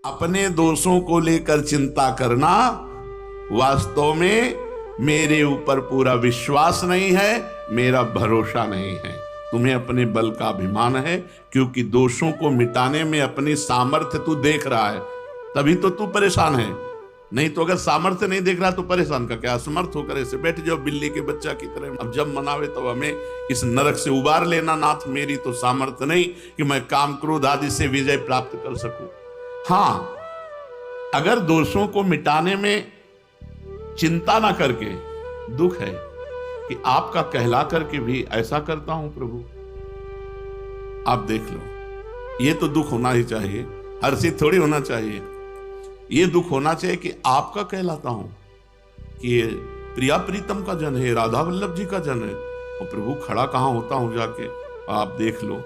अपने दोषों को लेकर चिंता करना, वास्तव में मेरे ऊपर पूरा विश्वास नहीं है, मेरा भरोसा नहीं है। तुम्हें अपने बल का अभिमान है, क्योंकि दोषों को मिटाने में अपनी सामर्थ्य तू देख रहा है, तभी तो तू परेशान है। नहीं तो अगर सामर्थ्य नहीं देख रहा तो परेशान का क्या, असमर्थ होकर ऐसे बैठ जाओ बिल्ली के बच्चा की तरह। अब जब मनावे तो हमें इस नरक से उबार लेना नाथ, मेरी तो सामर्थ्य नहीं कि मैं काम क्रोध आदि से विजय प्राप्त कर सकूं। हाँ, अगर दोषों को मिटाने में चिंता ना करके, दुख है कि आपका कहला करके भी ऐसा करता हूं प्रभु, आप देख लो। ये तो दुख होना ही चाहिए, हर्षित थोड़ी होना चाहिए। ये दुख होना चाहिए कि आपका कहलाता हूं कि ये प्रिया प्रीतम का जन है, राधा वल्लभ जी का जन है, और प्रभु खड़ा कहां होता हूं जाके, आप देख लो।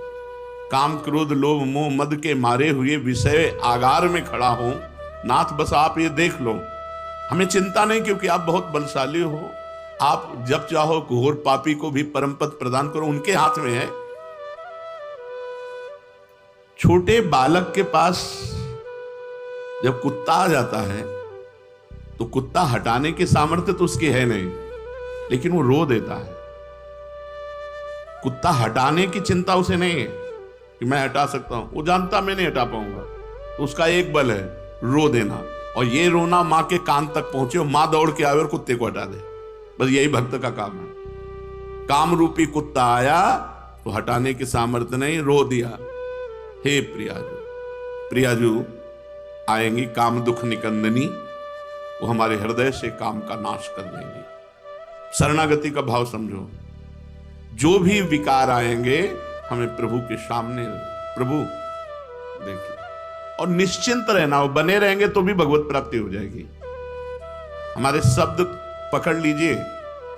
काम क्रोध लोभ मोह मद के मारे हुए विषय आगार में खड़ा हूं नाथ, बस आप ये देख लो। हमें चिंता नहीं, क्योंकि आप बहुत बलशाली हो। आप जब चाहो घोर पापी को भी परम पद प्रदान करो, उनके हाथ में है। छोटे बालक के पास जब कुत्ता आ जाता है तो कुत्ता हटाने की सामर्थ्य तो उसकी है नहीं, लेकिन वो रो देता है। कुत्ता हटाने की चिंता उसे नहीं है कि मैं हटा सकता हूं, वो जानता मैं नहीं हटा पाऊंगा, तो उसका एक बल है रो देना। और ये रोना मां के कान तक पहुंचे और मां दौड़ के आवे और कुत्ते को हटा दे, बस यही भक्त का काम है। काम रूपी कुत्ता आया तो हटाने की सामर्थ्य नहीं, रो दिया। हे प्रियाजू, प्रियाजू आएंगी काम दुख निकंदनी, वो हमारे हृदय से काम का नाश कर देंगी। शरणागति का भाव समझो। जो भी विकार आएंगे हमें प्रभु के सामने, प्रभु देखिए, और निश्चिंत रहना, वो बने रहेंगे तो भी भगवत प्राप्ति हो जाएगी। हमारे शब्द पकड़ लीजिए,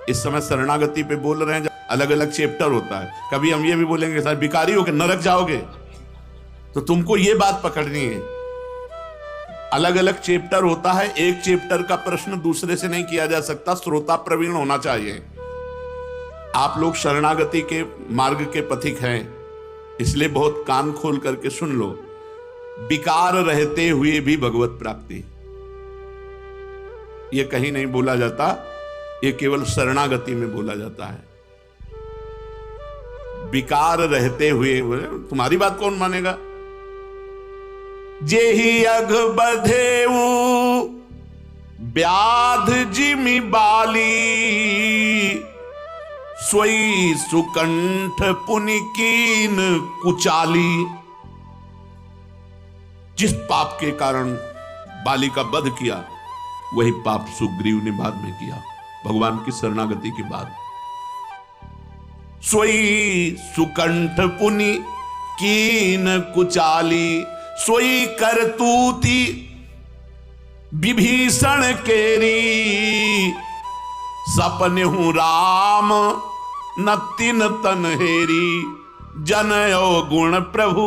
इस समय शरणागति पे बोल रहे हैं, अलग अलग चैप्टर होता है। कभी हम ये भी बोलेंगे सर भिखारी हो के नरक जाओगे, तो तुमको ये बात पकड़नी है। अलग अलग चैप्टर होता है, एक चैप्टर का प्रश्न दूसरे से नहीं किया जा सकता, श्रोता प्रवीण होना चाहिए। आप लोग शरणागति के मार्ग के पथिक हैं, इसलिए बहुत कान खोल करके सुन लो। विकार रहते हुए भी भगवत प्राप्ति, ये कहीं नहीं बोला जाता, ये केवल शरणागति में बोला जाता है। विकार रहते हुए, तुम्हारी बात कौन मानेगा? जेहि अघ बधेऊ व्याध जिमि बाली, सोई सुकंठ पुनि कीन कुचाली। जिस पाप के कारण बाली का वध किया, वही पाप सुग्रीव ने बाद में किया, भगवान की शरणागति के बाद। सोई सुकंठ पुनि कीन कुचाली, सोई करतूती विभीषण केरी। सपने हूं राम न तिन तन हेरी, जनयो गुण प्रभु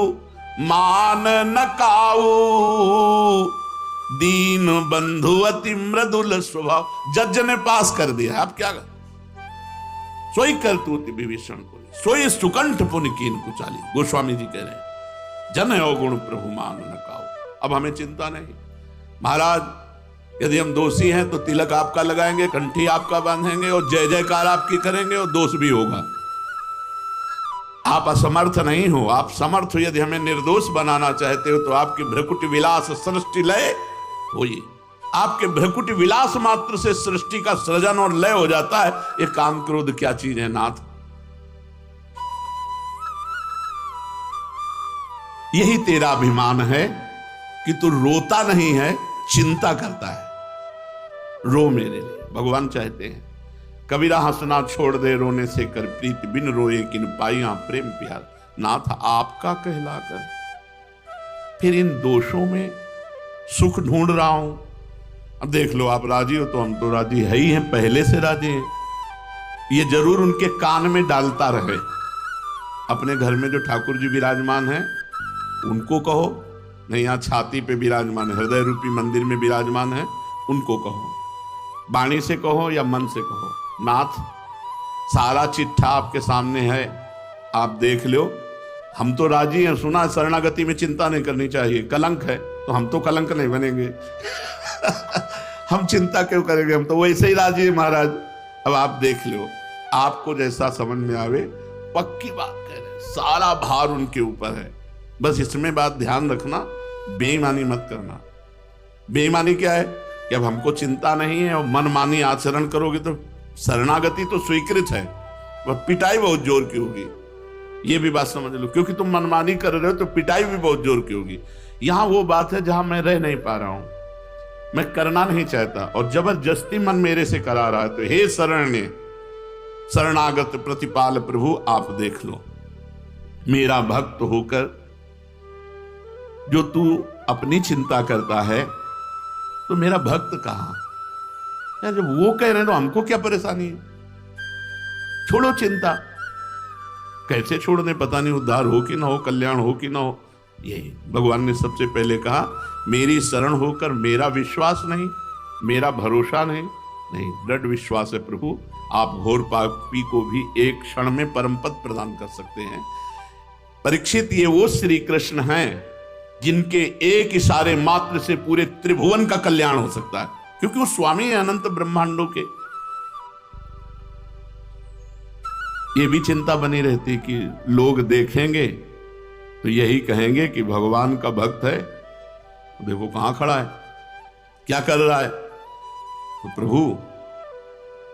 मान न काऊ। दीन बंधु अति मृदुल स्वभाव, जज ने पास कर दिया, आप क्या? सोई करतूती विभीषण को, सोई सुकंठ पुनि कीन कुचाली। गोस्वामी जी कह रहे हैं, जन गुण प्रभु मान न काऊ। अब हमें चिंता नहीं। महाराज, यदि हम दोषी हैं तो तिलक आपका लगाएंगे, कंठी आपका बांधेंगे और जय जयकार आपकी करेंगे, और दोष भी होगा। आप असमर्थ नहीं हो, आप समर्थ हो। यदि हमें निर्दोष बनाना चाहते हो तो आपके भ्रकुट विलास सृष्टि लय होइए। आपके भ्रकुट विलास मात्र से सृष्टि का सृजन और लय हो जाता है। ये काम क्रोध क्या चीज है नाथ? यही तेरा अभिमान है कि तू रोता नहीं है, चिंता करता है। रो मेरे लिए, भगवान चाहते हैं। कबीरा हंसना छोड़ दे रोने से कर प्रीत, बिन रोए किन पाइया प्रेम प्यार। नाथ आपका कहलाकर फिर इन दोषों में सुख ढूंढ रहा हूं। अब देख लो, आप राजी हो तो हम तो राजी है ही हैं, पहले से राजी हैं। ये जरूर उनके कान में डालता रहे। अपने घर में जो ठाकुर जी विराजमान हैं उनको कहो, नहीं यहाँ छाती पे विराजमान है, हृदय रूपी मंदिर में विराजमान है, उनको कहो। वाणी से कहो या मन से कहो, नाथ सारा चिट्ठा आपके सामने है, आप देख लो। हम तो राजी हैं, सुना शरणागति में चिंता नहीं करनी चाहिए, कलंक है, तो हम तो कलंक नहीं बनेंगे। हम चिंता क्यों करेंगे, हम तो वैसे ही राजी है महाराज। अब आप देख लो, आपको जैसा समझ में आवे, पक्की बात कह रहे हैं, सारा भार उनके ऊपर है। बस इसमें बात ध्यान रखना, बेईमानी मत करना। बेईमानी क्या है कि अब हमको चिंता नहीं है और मनमानी आचरण करोगे तो शरणागति तो स्वीकृत है, वह पिटाई बहुत जोर की होगी, ये भी बात समझ लो। क्योंकि तुम मनमानी कर रहे हो तो पिटाई भी बहुत जोर की होगी। यहां वो बात है जहां मैं रह नहीं पा रहा हूं, मैं करना नहीं चाहता और जबरदस्ती मन मेरे से करा रहा है, तो हे शरण्य शरणागत प्रतिपाल प्रभु, आप देख लो, मेरा भक्त होकर जो तू अपनी चिंता करता है, तो मेरा भक्त कहां यार? जब वो कह रहे हैं तो हमको क्या परेशानी है? छोड़ो चिंता। कैसे छोड़ दे पता नहीं, उद्धार हो कि ना हो, कल्याण हो कि ना हो। यही भगवान ने सबसे पहले कहा, मेरी शरण होकर मेरा विश्वास नहीं, मेरा भरोसा नहीं, दृढ़ विश्वास है प्रभु, आप घोर पापी को भी एक क्षण में परम पद प्रदान कर सकते हैं। परीक्षित, ये वो श्री कृष्ण हैं जिनके एक इशारे मात्र से पूरे त्रिभुवन का कल्याण हो सकता है, क्योंकि वो स्वामी है अनंत ब्रह्मांडों के। ये भी चिंता बनी रहती कि लोग देखेंगे तो यही कहेंगे कि भगवान का भक्त है, देखो कहां खड़ा है, क्या कर रहा है। तो प्रभु,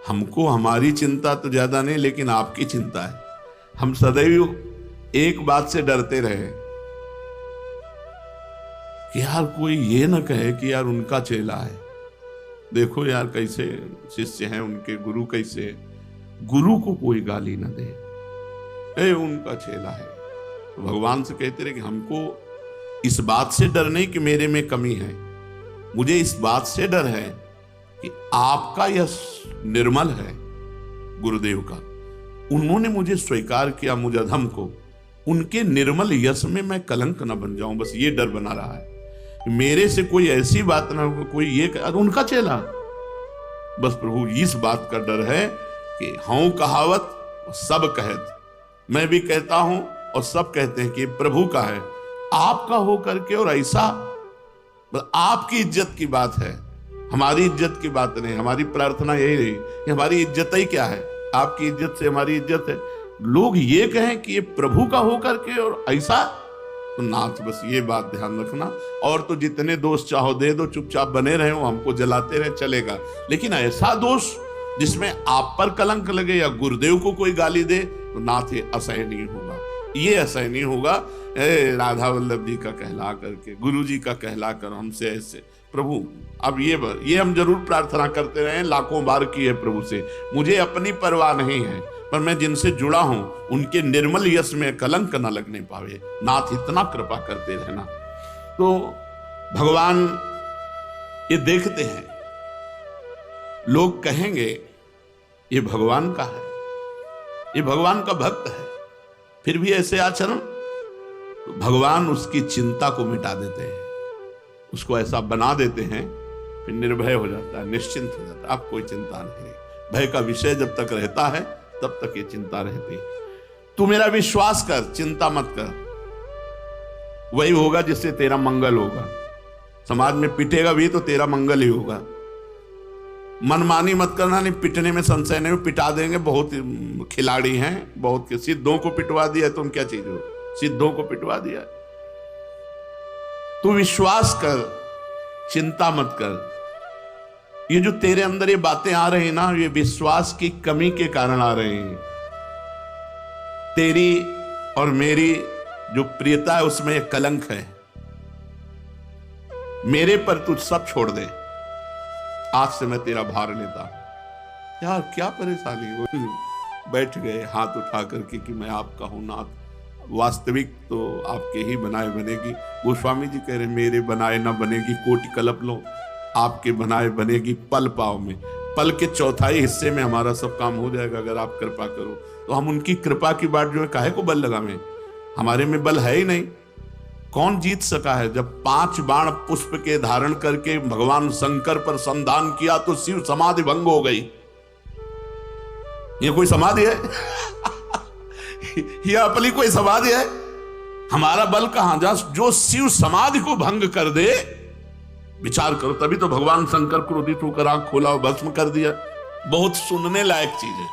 हमको हमारी चिंता तो ज्यादा नहीं, लेकिन आपकी चिंता है। हम सदैव एक बात से डरते रहे कि यार कोई ये ना कहे कि यार उनका चेला है, देखो यार कैसे शिष्य हैं उनके, गुरु कैसे है, गुरु को कोई गाली ना दे, उनका चेला है। तो भगवान से कहते रहे कि हमको इस बात से डर नहीं कि मेरे में कमी है, मुझे इस बात से डर है कि आपका यश निर्मल है, गुरुदेव का, उन्होंने मुझे स्वीकार किया, मुझे अधम को, उनके निर्मल यश में मैं कलंक न बन जाऊं, बस ये डर बना रहा है। मेरे से कोई ऐसी बात ना हो, कोई ये उनका चेला, बस प्रभु इस बात का डर है कि हूं कहावत सब कहत, मैं भी कहता हूं और सब कहते हैं कि प्रभु का है, आपका हो करके, और ऐसा आपकी इज्जत की बात है, हमारी इज्जत की बात नहीं। हमारी प्रार्थना यही रही कि हमारी इज्जत ही क्या है, आपकी इज्जत से हमारी इज्जत है। लोग ये कहें कि ये प्रभु का हो करके और ऐसा, तो नाथ बस ये बात ध्यान रखना। और तो जितने दोष चाहो दे दो, चुपचाप बने रहे, हमको जलाते रहे, चलेगा, लेकिन ऐसा दोष जिसमें आप पर कलंक लगे या गुरुदेव को कोई गाली दे, तो नाथ ये असहनीय होगा, ये असहनीय होगा। राधा वल्लभ जी का कहला करके, गुरु जी का कहला कर हमसे ऐसे, प्रभु अब ये हम जरूर प्रार्थना करते रहे, लाखों बार की है प्रभु से, मुझे अपनी परवाह नहीं है, पर मैं जिनसे जुड़ा हूं उनके निर्मल यश में कलंक न लगने पावे, नाथ इतना कृपा करते रहना। तो भगवान ये देखते हैं, लोग कहेंगे ये भगवान का है, ये भगवान का भक्त है, फिर भी ऐसे आचरण, तो भगवान उसकी चिंता को मिटा देते हैं, उसको ऐसा बना देते हैं, फिर निर्भय हो जाता है, निश्चिंत हो जाता है। अब कोई चिंता नहीं, भय का विषय जब तक रहता है तब तक ये चिंता रहती है। तू मेरा विश्वास कर, चिंता मत कर, वही होगा जिससे तेरा मंगल होगा। समाज में पिटेगा भी तो तेरा मंगल ही होगा। मनमानी मत करना, नहीं पिटने में संशय नहीं, पिटा देंगे, बहुत खिलाड़ी हैं, बहुत के सिद्धों को पिटवा दिया, तुम क्या चीज हो, सिद्धों को पिटवा दिया। तू विश्वास कर, चिंता मत कर। ये जो तेरे अंदर ये बातें आ रही ना, ये विश्वास की कमी के कारण आ रही हैं। तेरी और मेरी जो प्रियता है उसमें एक कलंक है, मेरे पर तू सब छोड़ दे, आज से मैं तेरा भार लेता हूं। यार क्या परेशानी, वो बैठ गए हाथ उठा करके कि मैं आपका हूं नाथ, वास्तविक तो आपके ही बनाए बनेगी। गोस्वामी जी कह रहे मेरे बनाए ना बनेगी कोटि कल्प लो, आपके बनाए बनेगी पल पाव में, पल के चौथाई हिस्से में हमारा सब काम हो जाएगा अगर आप कृपा करो। तो हम उनकी कृपा की बात जो है काहे को बल लगावें, हमारे में बल है ही नहीं। कौन जीत सका है? जब 5 बाण पुष्प के धारण करके भगवान शंकर पर संधान किया तो शिव समाधि भंग हो गई। ये कोई समाधि है? यह अपनी कोई समाधि है? हमारा बल कहां जा, जो शिव समाधि को भंग कर दे। विचार करो, तभी तो भगवान शंकर क्रोधित होकर आंख खोला और भस्म कर दिया। बहुत सुनने लायक चीज है,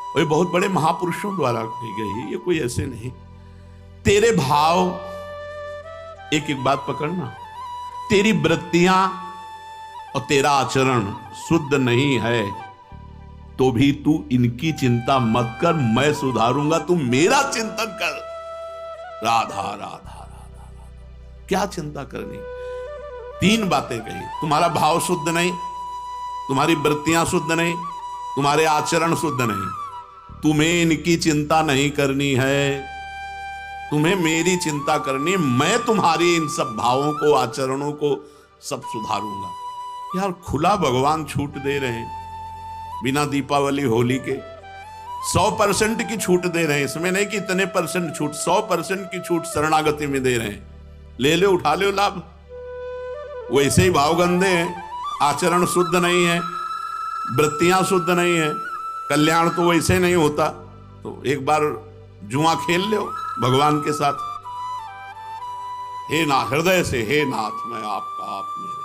और ये बहुत बड़े महापुरुषों द्वारा की गई, ये कोई ऐसे नहीं। तेरे भाव, एक एक बात पकड़ना, तेरी वृत्तियां और तेरा आचरण शुद्ध नहीं है तो भी तू इनकी चिंता मत कर, मैं सुधारूंगा, तू मेरा चिंतन कर। राधा राधा राधा राधा, क्या चिंता करनी। 3 बातें कही, तुम्हारा भाव शुद्ध नहीं, तुम्हारी वृत्तियां शुद्ध नहीं, तुम्हारे आचरण शुद्ध नहीं, तुम्हें इनकी चिंता नहीं करनी है, तुम्हें मेरी चिंता करनी। मैं तुम्हारी इन सब भावों को, आचरणों को सब सुधारूंगा। यार खुला भगवान छूट दे रहे हैं, बिना दीपावली होली के 100% की छूट दे रहे हैं। इसमें नहीं कि इतने % छूट, 100% की छूट शरणागति में दे रहे हैं। ले लो, उठा लो लाभ। वैसे ही भाव गंदे हैं, आचरण शुद्ध नहीं है, वृत्तियां शुद्ध नहीं है, कल्याण तो वैसे नहीं होता। तो एक बार जुआ खेल लो भगवान के साथ। हे ना, हृदय से हे नाथ, मैं आपका, आप मेरे,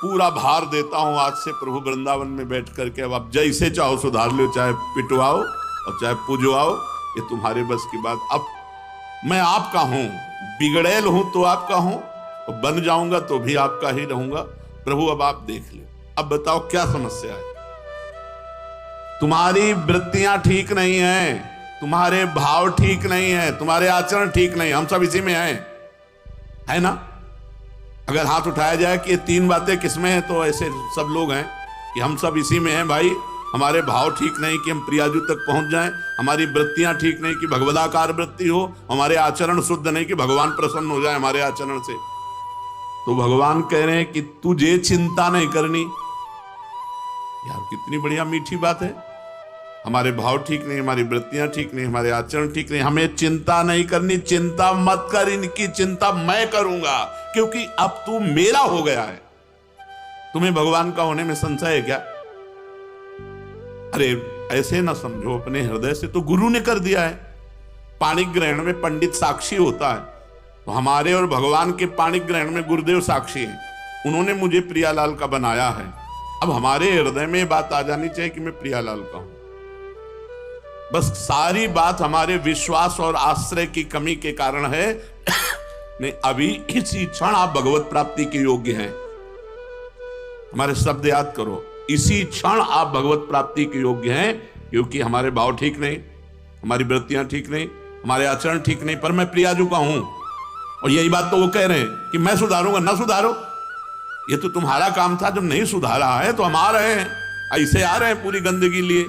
पूरा भार देता हूं आज से प्रभु वृंदावन में बैठ करके। अब आप जैसे चाहो सुधार लो, चाहे पिटवाओ और चाहे पुजवाओ, ये तुम्हारे बस की बात। अब मैं आपका हूं, बिगड़ैल हूं तो आपका हूं, और बन जाऊंगा तो भी आपका ही रहूंगा। प्रभु अब आप देख लो, अब बताओ क्या समस्या है। तुम्हारी वृत्तियां ठीक नहीं है, तुम्हारे भाव ठीक नहीं है, तुम्हारे आचरण ठीक नहीं। हम सब इसी में हैं, है ना। अगर हाथ उठाया जाए कि ये 3 बातें किसमें हैं, तो ऐसे सब लोग हैं कि हम सब इसी में हैं भाई। हमारे भाव ठीक नहीं कि हम प्रियाजू तक पहुंच जाएं, हमारी वृत्तियां ठीक नहीं कि भगवदाकार वृत्ति हो, हमारे आचरण शुद्ध नहीं कि भगवान प्रसन्न हो जाए हमारे आचरण से। तो भगवान कह रहे हैं कि तुझे चिंता नहीं करनी। यार कितनी बढ़िया मीठी बात है। हमारे भाव ठीक नहीं, हमारी वृत्तियां ठीक नहीं, हमारे आचरण ठीक नहीं, हमें चिंता नहीं करनी। चिंता मत कर, इनकी चिंता मैं करूंगा, क्योंकि अब तू मेरा हो गया है। तुम्हें भगवान का होने में संशय है क्या? अरे ऐसे ना समझो, अपने हृदय से तो गुरु ने कर दिया है। पाणिक ग्रहण में पंडित साक्षी होता है, तो हमारे और भगवान के पाणिक ग्रहण में गुरुदेव साक्षी हैं। उन्होंने मुझे प्रियालाल का बनाया है। अब हमारे हृदय में बात आ जानी चाहिए कि मैं प्रियालाल का हूं। बस सारी बात हमारे विश्वास और आश्रय की कमी के कारण है। नहीं, अभी इसी क्षण आप भगवत प्राप्ति के योग्य हैं। हमारे शब्द याद करो, इसी क्षण आप भगवत प्राप्ति के योग्य हैं, क्योंकि हमारे भाव ठीक नहीं, हमारी वृत्तियां ठीक नहीं, हमारे आचरण ठीक नहीं, पर मैं प्रियाजू का हूं। और यही बात तो वो कह रहे हैं कि मैं सुधारूंगा। ना सुधारो, ये तो तुम्हारा काम था, जब नहीं सुधारा है तो हम आ रहे हैं, ऐसे आ रहे हैं पूरी गंदगी लिए।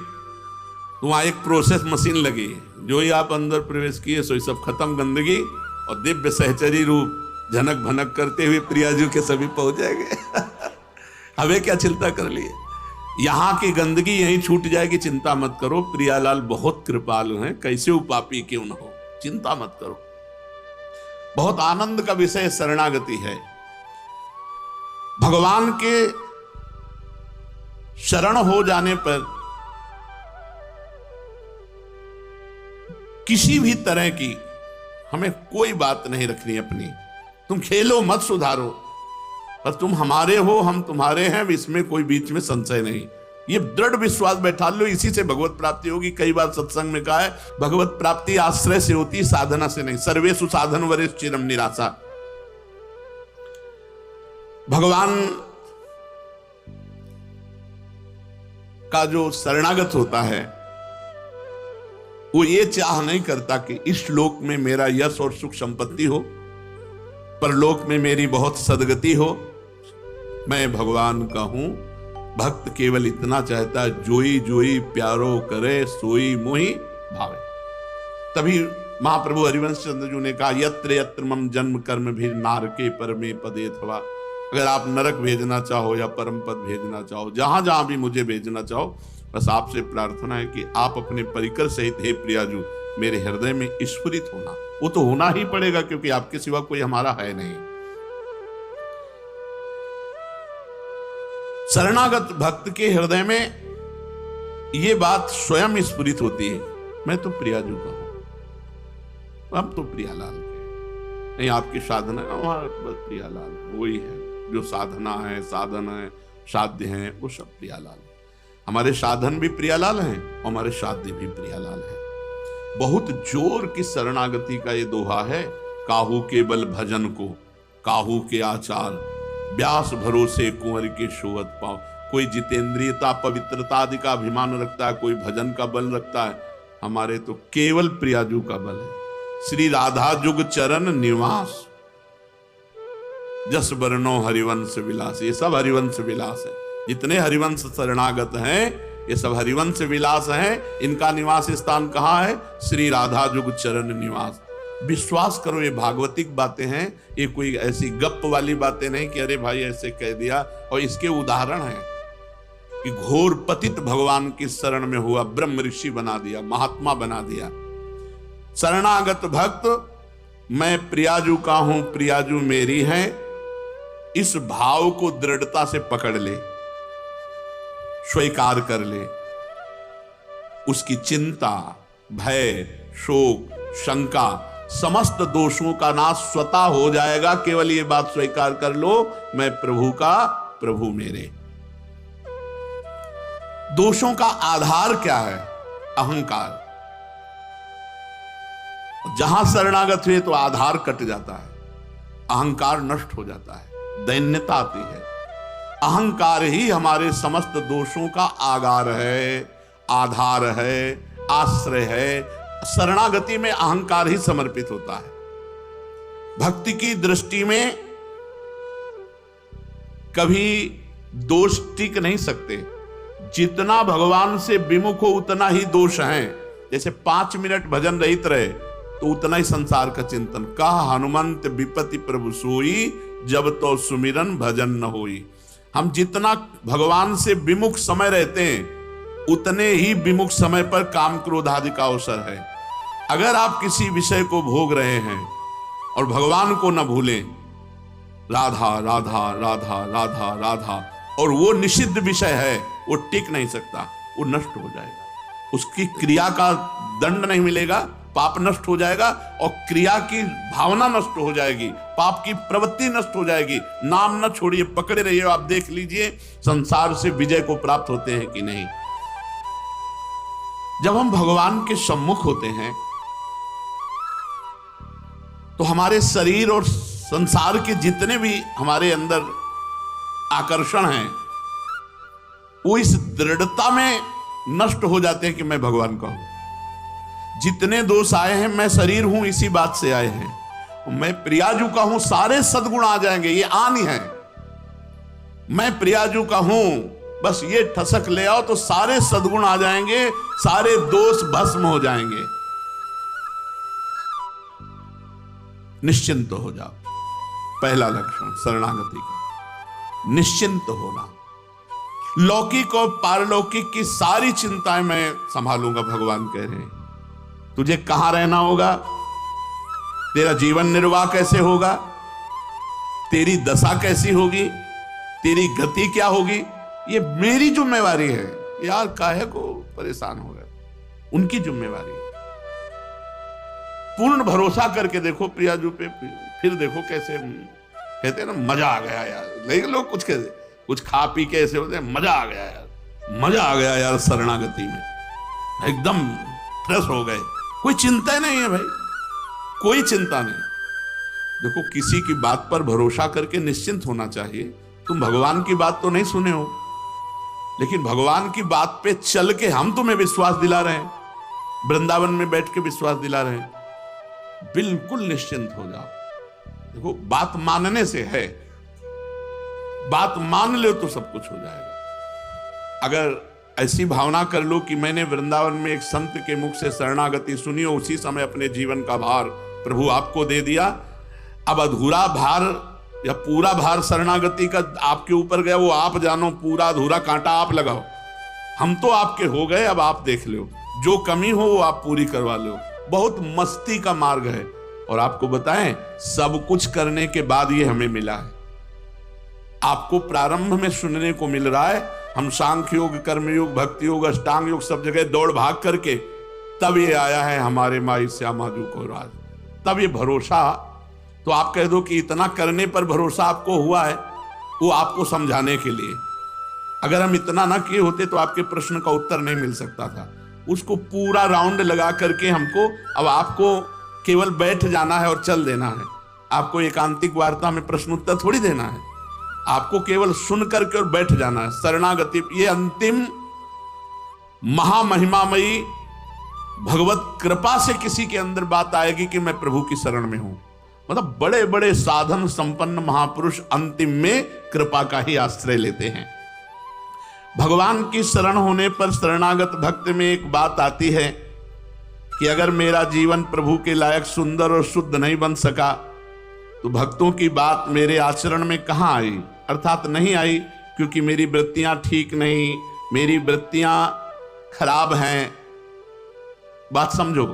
तो वहां एक प्रोसेस मशीन लगी, जो ही आप अंदर प्रवेश किए सो सब खत्म गंदगी, और दिव्य सहचरी रूप झनक भनक करते हुए प्रियाजू के सभी पहुंच जाएंगे। हमें क्या चिंता कर लिए, यहां की गंदगी यहीं छूट जाएगी। चिंता मत करो, प्रियालाल बहुत कृपालु हैं, कैसे वो पापी क्यों न हो, चिंता मत करो। बहुत आनंद का विषय शरणागति है। भगवान के शरण हो जाने पर किसी भी तरह की हमें कोई बात नहीं रखनी अपनी। तुम खेलो मत, सुधारो, पर तुम हमारे हो, हम तुम्हारे हैं, इसमें कोई बीच में संशय नहीं। ये दृढ़ विश्वास बैठा लो, इसी से भगवत प्राप्ति होगी। कई बार सत्संग में कहा है, भगवत प्राप्ति आश्रय से होती, साधना से नहीं। सर्वेषु साधन वरेषु चिरम निराशा। भगवान का जो शरणागत होता है, वो ये चाह नहीं करता कि इस लोक में मेरा यश और सुख संपत्ति हो, परलोक में मेरी बहुत सदगति हो। मैं भगवान का हूं। भक्त केवल इतना चाहता है, जोई जोई प्यारो करे, सोई मोहि भावे। तभी महाप्रभु हरिवंश चंद्र जी ने कहा, यत्र यत्र मम जन्म कर्म भी नारके परमे पदे थवा। अगर आप नरक भेजना चाहो या परम पद भेजना चाहो, जहां जहां भी मुझे भेजना चाहो, बस आपसे प्रार्थना है कि आप अपने परिकर सहित हे प्रियाजू मेरे हृदय में स्फुरित होना। वो तो होना ही पड़ेगा, क्योंकि आपके सिवा कोई हमारा है नहीं। शरणागत भक्त के हृदय में ये बात स्वयं स्फुरित होती है, मैं तो प्रियाजू का हूं। हम तो प्रियालाल के नहीं, आपकी साधना हमारा बस प्रियालाल वही है, जो साधना है, साधन है, साध्य है, वो सब प्रियालाल। हमारे साधन भी प्रियालाल हैं और हमारे साध्य भी प्रियालाल हैं। बहुत जोर की शरणागति का ये दोहा है, काहू के बल भजन को काहू के आचार, व्यास भरोसे कुंवर के शोहत पाओ। कोई जितेंद्रियता पवित्रता आदि का अभिमान रखता है, कोई भजन का बल रखता है, हमारे तो केवल प्रियाजू का बल है। श्री राधा जुग चरण निवास, जस वर्णो हरिवंश विलास, ये सब हरिवंश विलास है। जितने हरिवंश शरणागत हैं ये सब हरिवंश विलास हैं। इनका निवास स्थान कहाँ है? श्री राधा जुग चरण निवास। विश्वास करो ये भागवतिक बातें हैं, ये कोई ऐसी गप वाली बातें नहीं कि अरे भाई ऐसे कह दिया। और इसके उदाहरण हैं कि घोर पतित भगवान की शरण में हुआ, ब्रह्म ऋषि बना दिया, महात्मा बना दिया। शरणागत भक्त मैं प्रियाजू का हूं, प्रियाजू मेरी है, इस भाव को दृढ़ता से पकड़ ले, स्वीकार कर ले। उसकी चिंता, भय, शोक, शंका, समस्त दोषों का नाश स्वतः हो जाएगा। केवल ये बात स्वीकार कर लो, मैं प्रभु का, प्रभु मेरे। दोषों का आधार क्या है? अहंकार। जहां शरणागत हुए तो आधार कट जाता है, अहंकार नष्ट हो जाता है, दैन्यता आती है। अहंकार ही हमारे समस्त दोषों का आगार है, आधार है, आश्रय है। शरणागति में अहंकार ही समर्पित होता है। भक्ति की दृष्टि में कभी दोष टिक नहीं सकते। जितना भगवान से विमुख हो उतना ही दोष है। जैसे 5 मिनट भजन रहित रहे तो उतना ही संसार का चिंतन। कहा हनुमंत विपति प्रभु सोई, जब तो सुमिरन भजन न होई। हम जितना भगवान से विमुख समय रहते हैं उतने ही विमुख समय पर काम क्रोध आदि का अवसर है। अगर आप किसी विषय को भोग रहे हैं और भगवान को न भूलें, राधा राधा राधा राधा राधा, और वो निषिद्ध विषय है, वो टिक नहीं सकता, वो नष्ट हो जाएगा। उसकी क्रिया का दंड नहीं मिलेगा, पाप नष्ट हो जाएगा और क्रिया की भावना नष्ट हो जाएगी, पाप की प्रवृत्ति नष्ट हो जाएगी। नाम न छोड़िए, पकड़े रहिए। आप देख लीजिए संसार से विजय को प्राप्त होते हैं कि नहीं। जब हम भगवान के सम्मुख होते हैं तो हमारे शरीर और संसार के जितने भी हमारे अंदर आकर्षण हैं वो इस दृढ़ता में नष्ट हो जाते हैं कि मैं भगवान का हूं। जितने दोष आए हैं, मैं शरीर हूं, इसी बात से आए हैं। मैं प्रियाजू का हूं, सारे सद्गुण आ जाएंगे, ये आन ही है। मैं प्रियाजू का हूं, बस ये ठसक ले आओ तो सारे सद्गुण आ जाएंगे, सारे दोष भस्म हो जाएंगे। निश्चिंत हो जाओ। पहला लक्षण शरणागति का, निश्चिंत होना। लौकिक और पारलौकिक की सारी चिंताएं मैं संभालूंगा, भगवान कह रहे हैं। तुझे कहां रहना होगा, तेरा जीवन निर्वाह कैसे होगा, तेरी दशा कैसी होगी, तेरी गति क्या होगी, ये मेरी जिम्मेवारी है। यार काहे को परेशान हो गए, उनकी जिम्मेवारी है। पूर्ण भरोसा करके देखो प्रियाजू पे, फिर देखो कैसे कहते हैं ना, मजा आ गया यार। लेकिन लोग कुछ खा पी के ऐसे होते हैं, मजा आ गया यार, मजा आ गया यार शरणागति में, एकदम फ्रेश हो गए। कोई चिंता नहीं है भाई, कोई चिंता नहीं। देखो किसी की बात पर भरोसा करके निश्चिंत होना चाहिए। तुम भगवान की बात तो नहीं सुने हो, लेकिन भगवान की बात पे चल के हम तुम्हें विश्वास दिला रहे हैं, वृंदावन में बैठ के विश्वास दिला रहे हैं। बिल्कुल निश्चिंत हो जाओ। देखो बात मानने से है, बात मान लो तो सब कुछ हो जाएगा। अगर ऐसी भावना कर लो कि मैंने वृंदावन में एक संत के मुख से शरणागति सुनी और उसी समय अपने जीवन का भार प्रभु आपको दे दिया, अब अधूरा भार या पूरा भार शरणागति का आपके ऊपर गया, वो आप जानो, पूरा अधूरा कांटा आप लगाओ। हम तो आपके हो गए, अब आप देख लो, जो कमी हो वो आप पूरी करवा लो। बहुत मस्ती का मार्ग है। और आपको बताएं, सब कुछ करने के बाद ये हमें मिला है। आपको प्रारंभ में सुनने को मिल रहा है, हम सांख्य योग, कर्म योग, भक्ति योग, अष्टांग योग सब जगह दौड़ भाग करके तब ये आया है हमारे माई श्यामाजू को राज। तब ये भरोसा, तो आप कह दो कि इतना करने पर भरोसा आपको हुआ है, वो आपको समझाने के लिए। अगर हम इतना ना किए होते तो आपके प्रश्न का उत्तर नहीं मिल सकता था। उसको पूरा राउंड लगा करके हमको, अब आपको केवल बैठ जाना है और चल देना है। आपको एकांतिक वार्ता में प्रश्न उत्तर थोड़ी देना है, आपको केवल सुन करके और बैठ जाना है। शरणागति, ये अंतिम महामहिमामयी भगवत कृपा से किसी के अंदर बात आएगी कि मैं प्रभु की शरण में हूं। मतलब बड़े बड़े साधन संपन्न महापुरुष अंतिम में कृपा का ही आश्रय लेते हैं। भगवान की शरण होने पर शरणागत भक्त में एक बात आती है कि अगर मेरा जीवन प्रभु के लायक सुंदर और शुद्ध नहीं बन सका तो भक्तों की बात मेरे आचरण में कहां आई, अर्थात नहीं आई, क्योंकि मेरी वृत्तियां ठीक नहीं, मेरी वृत्तियां खराब हैं। बात समझो,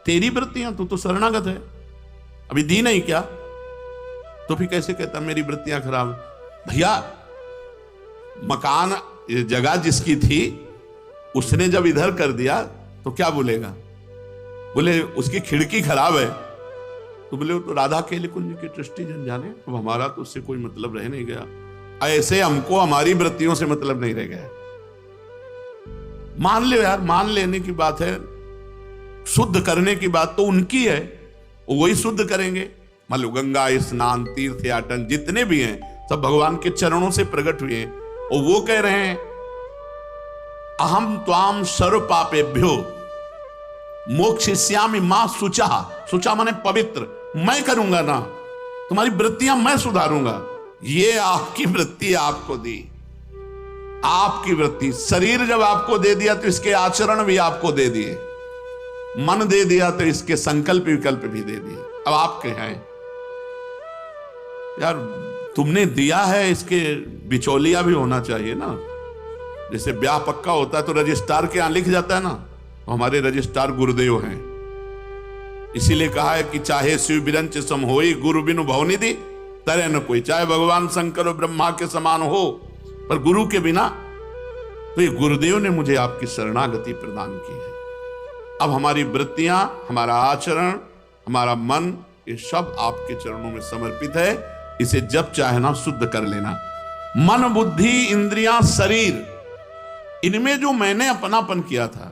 तेरी वृत्तियां, तू तो शरणागत है, अभी दी नहीं क्या, तो फिर कैसे कहता मेरी वृत्तियां खराब? भैया मकान, जगह जिसकी थी उसने जब इधर कर दिया तो क्या बोलेगा? बोले उसकी खिड़की खराब है, तो बोले तो राधा केली कुंज की दृष्टि जन जाने, अब हमारा तो उससे कोई मतलब रह नहीं गया। ऐसे हमको हमारी वृत्तियों से मतलब नहीं रह गया। मान लो यार, मान लेने की बात है, शुद्ध करने की बात तो उनकी है, वही शुद्ध करेंगे। मान लो गंगा स्नान, तीर्थ याटन जितने भी हैं सब भगवान के चरणों से प्रकट हुए हैं, और वो कह रहे हैं अहम त्वाम सर्व पापेभ्यो मोक्षयिष्यामि मां शुचा। शुचा माने पवित्र, मैं करूंगा ना, तुम्हारी वृत्तियां मैं सुधारूंगा। ये आपकी वृत्ति आपको दी, आपकी वृत्ति। शरीर जब आपको दे दिया तो इसके आचरण भी आपको दे दिए, मन दे दिया तो इसके संकल्प विकल्प भी दे दिए। अब आपके हैं यार, तुमने दिया है, इसके बिचौलिया भी होना चाहिए ना। जैसे ब्याह पक्का होता है तो रजिस्ट्रार के यहां लिख जाता है ना, तो हमारे रजिस्ट्रार गुरुदेव हैं। इसीलिए कहा है कि चाहे शिव बिरंच सम होई गुरु बिनु भवनिधि तरह न कोई, चाहे भगवान शंकर और ब्रह्मा के समान हो पर गुरु के बिना। तो ये गुरुदेव ने मुझे आपकी शरणागति प्रदान की है। अब हमारी वृत्तियां, हमारा आचरण, हमारा मन, ये सब आपके चरणों में समर्पित है। इसे जब चाहे ना शुद्ध कर लेना। मन, बुद्धि, इंद्रियां, शरीर, इनमें जो मैंने अपनापन किया था,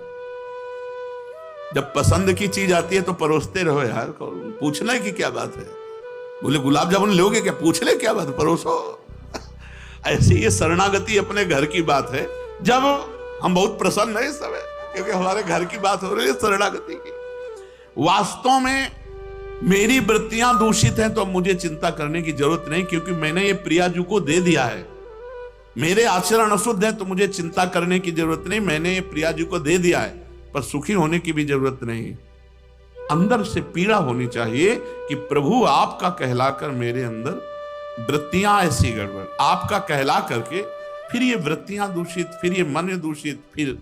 जब पसंद की चीज आती है तो परोसते रहो यार, पूछना की क्या बात है। बोले गुलाब जामुन लोगे क्या, पूछ ले क्या बात, परोसो। ऐसे ये शरणागति अपने घर की बात है। जब हम बहुत प्रसन्न है इस समय, क्योंकि हमारे घर की बात हो रही है शरणागति की। वास्तव में मेरी वृत्तियां दूषित हैं तो अब मुझे चिंता करने की जरूरत नहीं, क्योंकि मैंने ये प्रियाजू को दे दिया है। मेरे आचरण अशुद्ध है तो मुझे चिंता करने की जरूरत नहीं, मैंने ये प्रियाजू को दे दिया है। पर सुखी होने की भी जरूरत नहीं, अंदर से पीड़ा होनी चाहिए कि प्रभु आपका कहलाकर मेरे अंदर वृत्तियां ऐसी गड़बड़, आपका कहला करके फिर ये वृत्तियां दूषित, फिर ये मन दूषित, फिर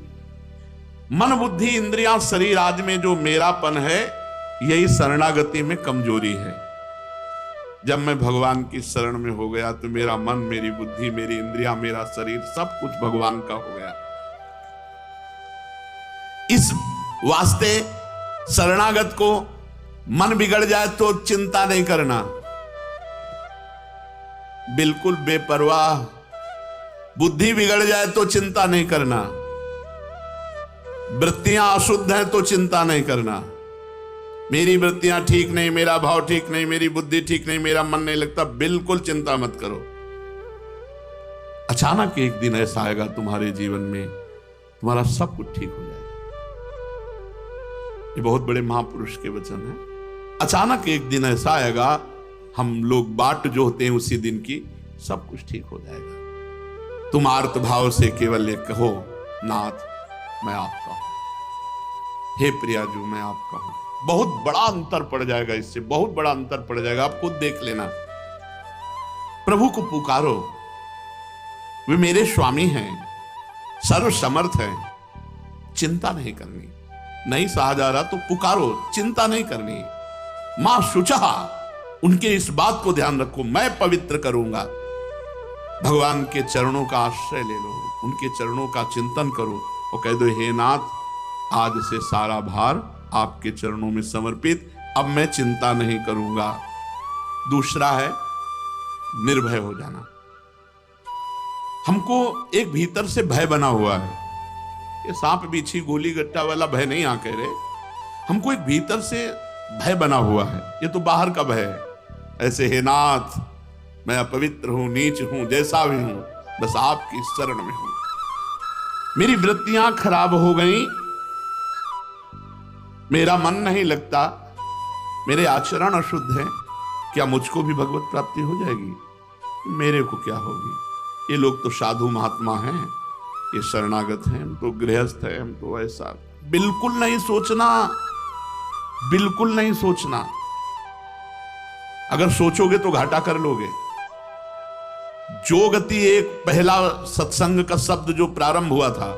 मन, बुद्धि, इंद्रियां, शरीर आदि में जो मेरापन है, यही शरणागति में कमजोरी है। जब मैं भगवान की शरण में हो गया तो मेरा मन, मेरी बुद्धि, मेरी इंद्रियां, मेरा शरीर सब कुछ भगवान का हो गया। इस वास्ते शरणागत को मन बिगड़ जाए तो चिंता नहीं करना, बिल्कुल बेपरवाह। बुद्धि बिगड़ जाए तो चिंता नहीं करना, वृत्तियां अशुद्ध हैं तो चिंता नहीं करना। मेरी वृत्तियां ठीक नहीं, मेरा भाव ठीक नहीं, मेरी बुद्धि ठीक नहीं, मेरा मन नहीं लगता, बिल्कुल चिंता मत करो। अचानक एक दिन ऐसा आएगा तुम्हारे जीवन में, तुम्हारा सब कुछ ठीक हो जाएगा। ये बहुत बड़े महापुरुष के वचन है। अचानक एक दिन ऐसा आएगा, हम लोग बाट जो होते हैं उसी दिन की, सब कुछ ठीक हो जाएगा। तुम आर्त भाव से केवल ये कहो, नाथ मैं आपका हूं, हे प्रियाजू मैं आपका हूं। बहुत बड़ा अंतर पड़ जाएगा, इससे बहुत बड़ा अंतर पड़ जाएगा। आप खुद देख लेना। प्रभु को पुकारो, वे मेरे स्वामी हैं, सर्व समर्थ हैं, चिंता नहीं करनी। नहीं सहा जा रहा तो पुकारो, चिंता नहीं करनी। मां शुचा, उनके इस बात को ध्यान रखो, मैं पवित्र करूंगा। भगवान के चरणों का आश्रय ले लो, उनके चरणों का चिंतन करो और कह दो, हे नाथ आज से सारा भार आपके चरणों में समर्पित, अब मैं चिंता नहीं करूंगा। दूसरा है निर्भय हो जाना। हमको एक भीतर से भय बना हुआ है। ये सांप बिच्छी गोली गट्टा वाला भय नहीं आ कह रहे, हमको एक भीतर से भय बना हुआ है। ये तो बाहर का भय है। ऐसे हे नाथ, मैं अपवित्र हूं, नीच हूं, जैसा भी हूं, बस आपकी शरण में हूं। मेरी वृत्तियां खराब हो गई, मेरा मन नहीं लगता, मेरे आचरण अशुद्ध है, क्या मुझको भी भगवत प्राप्ति हो जाएगी? मेरे को क्या होगी? ये लोग तो साधु महात्मा हैं, ये शरणागत हैं, हम तो गृहस्थ हैं, हम तो ऐसा। बिल्कुल नहीं सोचना, बिल्कुल नहीं सोचना। अगर सोचोगे तो घाटा कर लोगे। जो गति एक पहला सत्संग का शब्द जो प्रारंभ हुआ था,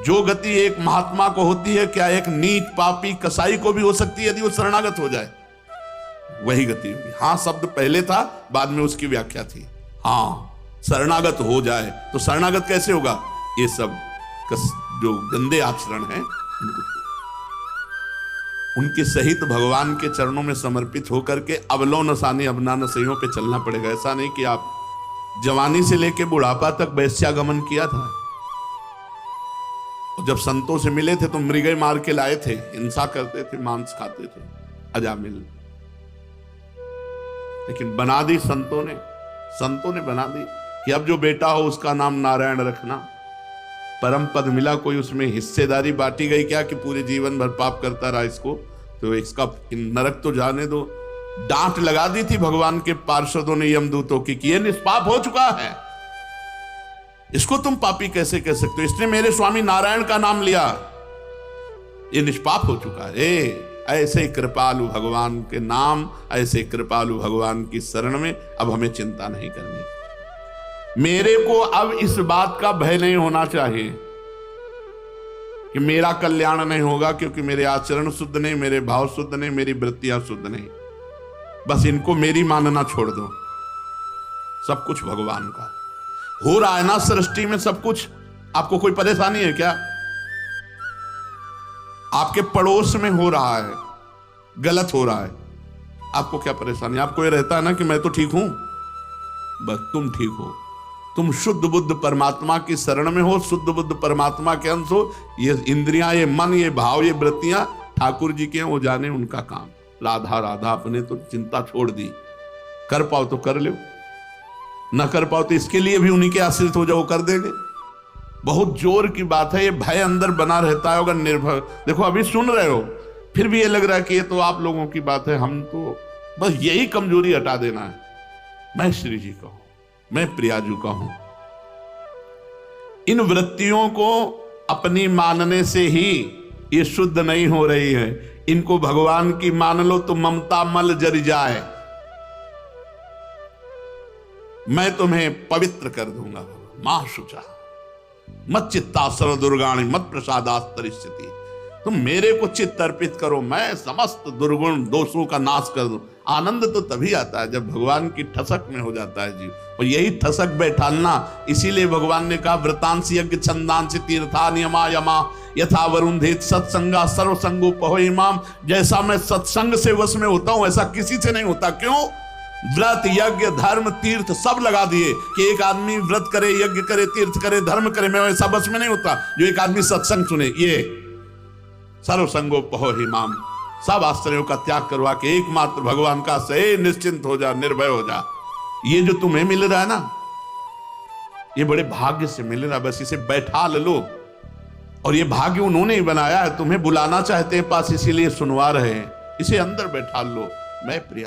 जो गति एक महात्मा को होती है, क्या एक नीच पापी कसाई को भी हो सकती है यदि वो शरणागत हो जाए? वही गति होगी। हाँ, शब्द पहले था, बाद में उसकी व्याख्या थी। हाँ, शरणागत हो जाए तो शरणागत कैसे होगा? ये सब जो गंदे आचरण हैं उनके सहित भगवान के चरणों में समर्पित होकर के अवलो नसानी अबना नसैयों पे चलना पड़ेगा। ऐसा नहीं कि आप जवानी से लेके बुढ़ापा तक वैश्यागमन किया था। जब संतों से मिले थे तो मृगय मार के लाए थे, हिंसा करते थे, मांस खाते थे, अजामिल। लेकिन बना दी संतों ने बना दी कि अब जो बेटा हो उसका नाम नारायण रखना। परम पद मिला, कोई उसमें हिस्सेदारी बांटी गई क्या कि पूरे जीवन भर पाप करता रहा इसको, तो इसका नरक तो जाने दो। डांट लगा दी थी भगवान के पार्षदों ने यमदूतों की कि ये निष्पाप हो चुका है, इसको तुम पापी कैसे कह सकते हो? इसने मेरे स्वामी नारायण का नाम लिया, ये निष्पाप हो चुका है। ऐसे कृपालु भगवान के नाम, ऐसे कृपालु भगवान की शरण में अब हमें चिंता नहीं करनी। मेरे को अब इस बात का भय नहीं होना चाहिए कि मेरा कल्याण नहीं होगा, क्योंकि मेरे आचरण शुद्ध नहीं, मेरे भाव शुद्ध नहीं, मेरी वृत्तियां शुद्ध नहीं। बस इनको मेरी मानना छोड़ दो। सब कुछ भगवान का हो रहा है ना सृष्टि में, सब कुछ। आपको कोई परेशानी है क्या? आपके पड़ोस में हो रहा है, गलत हो रहा है, आपको क्या परेशानी? आपको ये रहता है ना कि मैं तो ठीक हूं, बस तुम ठीक हो, तुम शुद्ध बुद्ध परमात्मा की शरण में हो, शुद्ध बुद्ध परमात्मा के अंश हो। ये इंद्रियां, ये मन, ये भाव, ये वृत्तियां ठाकुर जी के हैं, वो जाने उनका काम। राधा राधा अपने तो चिंता छोड़ दी, कर पाओ तो कर लो, न कर पाओ तो इसके लिए भी उन्हीं के आश्रित हो जाओ, कर देंगे। बहुत जोर की बात है, ये भय अंदर बना रहता है। अगर निर्भय, देखो अभी सुन रहे हो, फिर भी ये लग रहा है कि ये तो आप लोगों की बात है, हम तो बस यही कमजोरी हटा देना है। मैं श्री जी का हूं, मैं प्रियाजू का हूं। इन वृत्तियों को अपनी मानने से ही ये शुद्ध नहीं हो रही है। इनको भगवान की मान लो तो ममता मल जर जाए, मैं तुम्हें पवित्र कर दूंगा। मां शुचा मत चित्ता सर्व दुर्गाणी मत प्रसादास्तरिष्यति। तुम मेरे को चित्त अर्पित करो, मैं समस्त दुर्गुण दोषों का नाश कर दूं। आनंद तो तभी आता है जब भगवान की ठसक में हो जाता है जीव, और यही ठसक बैठालना। इसीलिए भगवान ने कहा व्रतांश यज्ञ छंदांश तीर्था नियमा यमा यथा वरुंधेत सत्संगा सर्वसंगोपहो इमाम। जैसा मैं सत्संग से वश में होता हूं, ऐसा किसी से नहीं होता। क्यों? व्रत यज्ञ धर्म तीर्थ सब लगा दिए कि एक आदमी व्रत करे, यज्ञ करे, तीर्थ करे, धर्म करे, मैं वैसा बस में नहीं होता। जो एक आदमी सत्संग सुने, ये सर्वसंगोपहो हिमाम, सब आश्रयों का त्याग करवा के एकमात्र भगवान का से निश्चिंत हो जा, निर्भय हो जा। ये जो तुम्हें मिल रहा है ना, ये बड़े भाग्य से मिल रहा है, बस इसे बैठा लो। और ये भाग्य उन्होंने ही बनाया है, तुम्हें बुलाना चाहते हैं पास, इसीलिए सुनवा रहे हैं। इसे अंदर बैठा लो। मैं प्रिया